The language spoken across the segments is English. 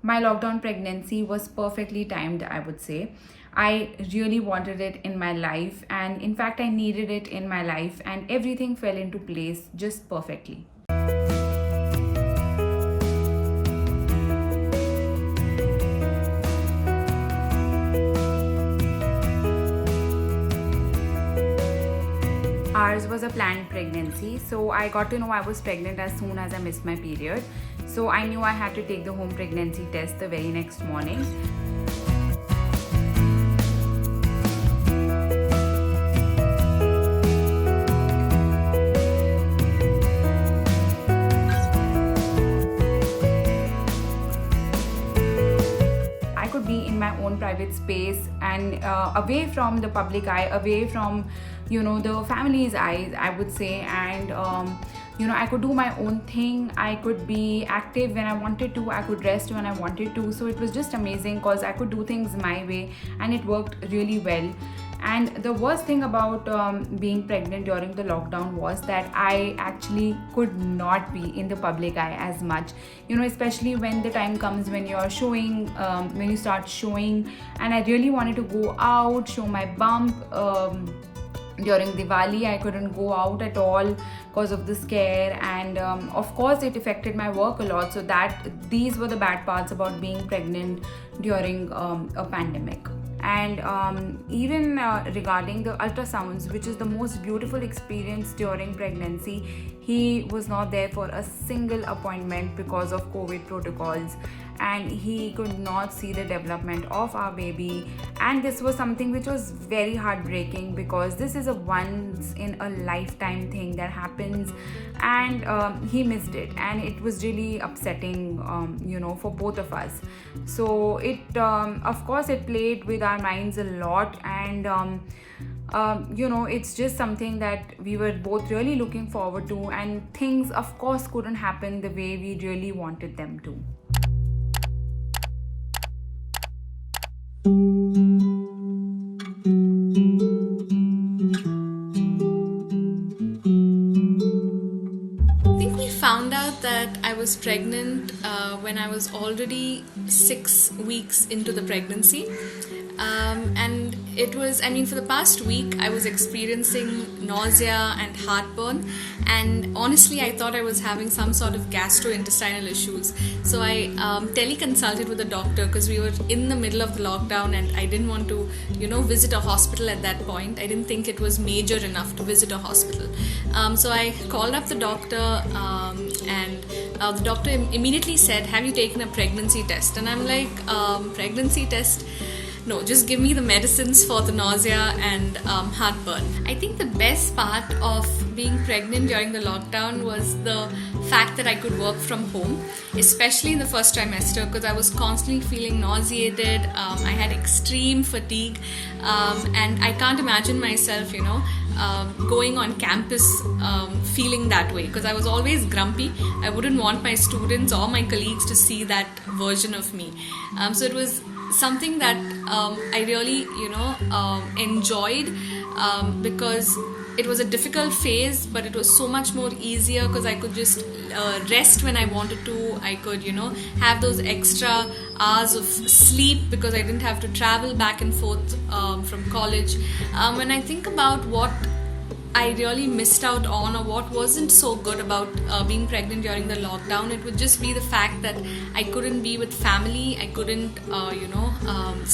My lockdown pregnancy was perfectly timed, I would say. I really wanted it in my life, and in fact, I needed it in my life, and everything fell into place just perfectly. Ours was a planned pregnancy, so I got to know I was pregnant as soon as I missed my period. So I knew I had to take the home pregnancy test the very next morning. I could be in my own private space and away from the public eye, away from the family's eyes, I would say. And I could do my own thing. I could be active when I wanted to. I could rest when I wanted to. So it was just amazing because I could do things my way, and it worked really well. And the worst thing about being pregnant during the lockdown was that I actually could not be in the public eye as much, especially when the time comes when you're showing, when you start showing. And I really wanted to go out, show my bump. During Diwali, I couldn't go out at all because of the scare, and of course, it affected my work a lot. So these were the bad parts about being pregnant during a pandemic. And even regarding the ultrasounds, which is the most beautiful experience during pregnancy, he was not there for a single appointment because of COVID protocols, and he could not see the development of our baby. And this was something which was very heartbreaking, because this is a once in a lifetime thing that happens, and he missed it, and it was really upsetting for both of us. So it of course it played with our minds a lot. And it's just something that we were both really looking forward to, and things of course couldn't happen the way we really wanted them to. Found out that I was pregnant when I was already 6 weeks into the pregnancy. And it was, for the past week, I was experiencing nausea and heartburn, and honestly, I thought I was having some sort of gastrointestinal issues. So I teleconsulted with a doctor, because we were in the middle of the lockdown, and I didn't want to, visit a hospital at that point. I didn't think it was major enough to visit a hospital. So I called up the doctor, and the doctor immediately said, "Have you taken a pregnancy test?" And I'm like, pregnancy test? No, just give me the medicines for the nausea and heartburn. I think the best part of being pregnant during the lockdown was the fact that I could work from home, especially in the first trimester, because I was constantly feeling nauseated. I had extreme fatigue, and I can't imagine myself, going on campus feeling that way, because I was always grumpy. I wouldn't want my students or my colleagues to see that version of me. So it was something that I really enjoyed, because it was a difficult phase, but it was so much more easier because I could just rest when I wanted to. I could have those extra hours of sleep because I didn't have to travel back and forth from college. When I think about what I really missed out on, or what wasn't so good about being pregnant during the lockdown, it would just be the fact that I couldn't be with family. I couldn't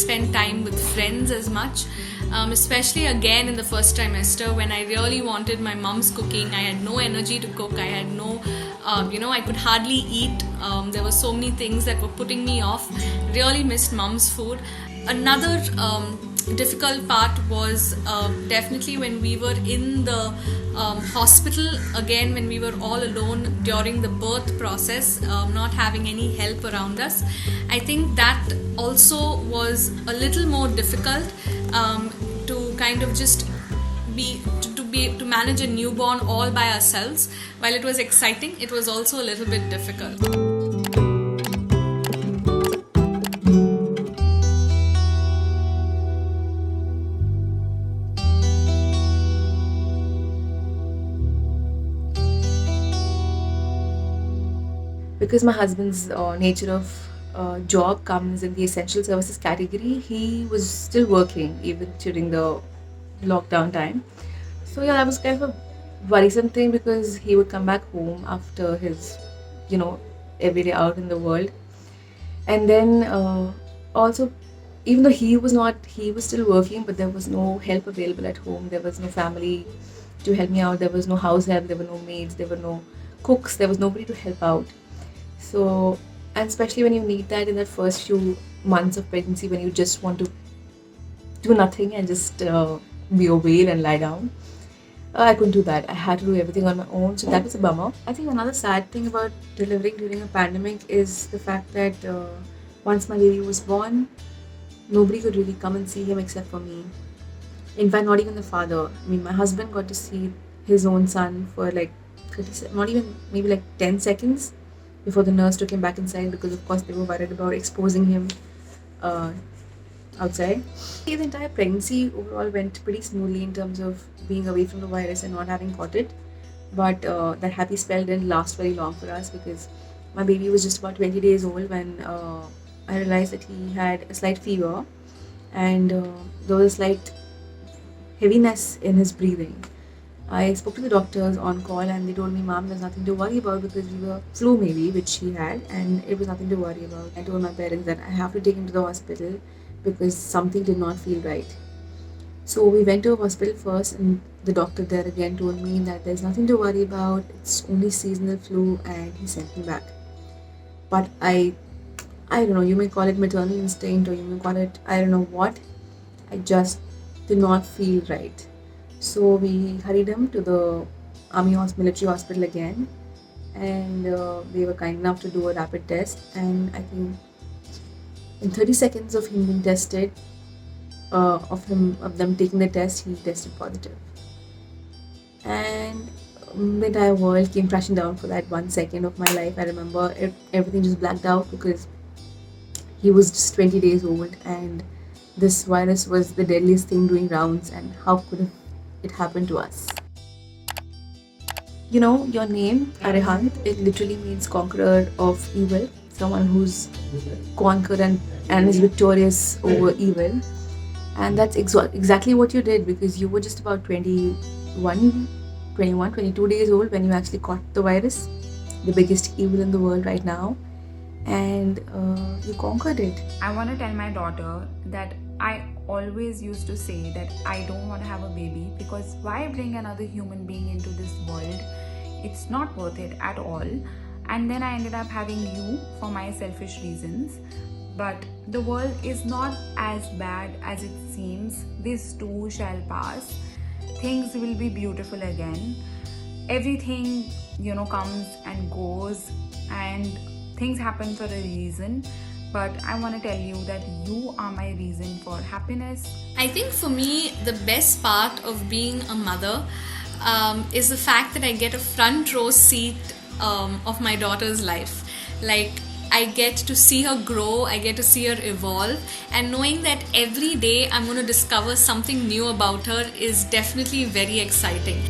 spend time with friends as much, especially again in the first trimester, when I really wanted my mom's cooking. I had no energy to cook. I had no I could hardly eat. There were so many things that were putting me off. Really missed mom's food. Another difficult part was definitely when we were in the hospital, again when we were all alone during the birth process, not having any help around us. I think that also was a little more difficult, to kind of just to manage a newborn all by ourselves. While it was exciting, it was also a little bit difficult. Because my husband's nature of job comes in the essential services category, he was still working even during the lockdown time. So yeah, that was kind of a worrisome thing because he would come back home after his, every day out in the world. And then also, even though he was still working, but there was no help available at home. There was no family to help me out. There was no house help. There were no maids. There were no cooks. There was nobody to help out. So, and especially when you need that in the first few months of pregnancy, when you just want to do nothing and just be a whale and lie down. I couldn't do that. I had to do everything on my own, so that was a bummer. I think another sad thing about delivering during a pandemic is the fact that once my baby was born, nobody could really come and see him except for me. In fact, not even the father. I mean, my husband got to see his own son for like 30, not even, maybe like 10 seconds before the nurse took him back inside because, of course, they were worried about exposing him outside. The entire pregnancy overall went pretty smoothly in terms of being away from the virus and not having caught it. But that happy spell didn't last very long for us because my baby was just about 20 days old when I realized that he had a slight fever and there was a slight heaviness in his breathing. I spoke to the doctors on call and they told me, "Mom, there's nothing to worry about because we were flu maybe, which he had, and it was nothing to worry about." I told my parents that I have to take him to the hospital because something did not feel right. So we went to a hospital first and the doctor there again told me that there's nothing to worry about, it's only seasonal flu, and he sent me back. But I don't know, you may call it maternal instinct or you may call it, I don't know what, I just did not feel right. So we hurried him to the military hospital again and they were kind enough to do a rapid test, and I think in 30 seconds of him being tested, of them taking the test, he tested positive. And the entire world came crashing down for that 1 second of my life. I remember everything just blacked out because he was just 20 days old and this virus was the deadliest thing doing rounds, and how could it happen to us? You know, your name, Arihant, it literally means conqueror of evil, someone who's conquered and is victorious over evil. And that's exactly what you did because you were just about 22 days old when you actually caught the virus, the biggest evil in the world right now, and you conquered it. I want to tell my daughter that I always used to say that I don't want to have a baby because why bring another human being into this world? It's not worth it at all. And then I ended up having you for my selfish reasons. But the world is not as bad as it seems. This too shall pass. Things will be beautiful again. Everything, comes and goes, and things happen for a reason. But I want to tell you that you are my reason for happiness. I think for me, the best part of being a mother is the fact that I get a front row seat of my daughter's life. Like, I get to see her grow, I get to see her evolve, and knowing that every day I'm going to discover something new about her is definitely very exciting.